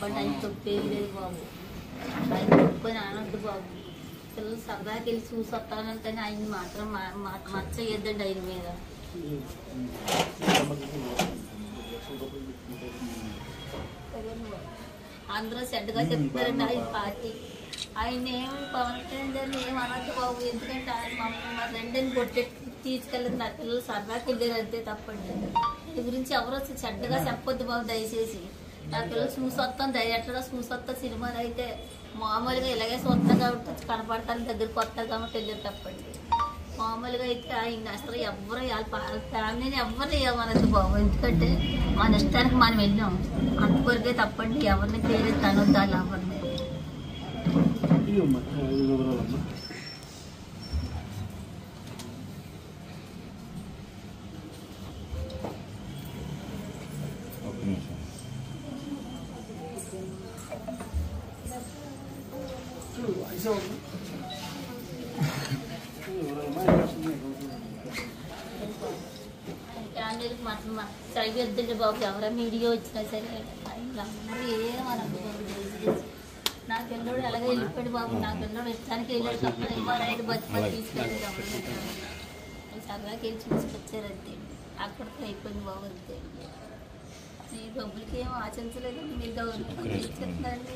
తప్పండి, ఆయన తప్పేది లేదు బాబు. ఆయన తప్పని అనొద్దు బాబు. పిల్లలు సరదాకి వెళ్ళి చూసి వస్తానని, కానీ ఆయన మాత్రం మచ్చ వేద్దండి ఆయన మీద. అందరూ చెడ్డగా చెప్తారండి ఆయన పార్టీ. ఆయన ఏమి పవన్ కళ్యాణ్ ఏమి అనొద్దు బాబు. ఎందుకంటే ఆయన మా ఫ్రెండ్ని కొట్టెట్టి తీసుకెళ్ళదు. నా పిల్లలు సరదాకి వెళ్ళారు అంతే తప్పండి. ఈ గురించి ఎవరో చెడ్డగా చెప్పొద్దు బాబు దయచేసి. నా పిల్లలు చూసి వస్తాం, డైరెక్ట్గా చూసి వస్తాం. సినిమాలు అయితే మామూలుగా ఇలాగే చూస్తాం కాబట్టి కనపడతాను, దగ్గరికి వస్తాం కాబట్టి వెళ్ళారు తప్పండి. మామూలుగా అయితే ఆయన అసలు ఎవరు వాళ్ళ ఫ్యామిలీని ఎవరిని ఏమనద్దు బాబు. ఎందుకంటే మన ఇష్టానికి మనం వెళ్ళాం, అంతవరకే తప్పండి. ఎవరిని పేరు తనొద్దు వాళ్ళు ఎవరిని. ఫ్యామిలీకి మాత్రం సరిగ్గా బాబు. ఎవరైనా వీడియో వచ్చినా సరే అందరూ ఏమనద్దు బాబు. నా పిల్లడు ఎలాగో వెళ్ళిపోయాడు బాబు. నా పిల్లడు ఇష్టానికి వెళ్ళాడు తప్ప ఎవరైనా బతికి తీసుకెళ్ళి సరదాకి వెళ్ళి చూసుకొచ్చారంతే. అక్కడికి అయిపోయింది బాబు అంతే. ఈ డబ్బులకి ఏం ఆశించలేదండి. మీరు గవర్నమెంట్ ఇచ్చేస్తున్నారండి.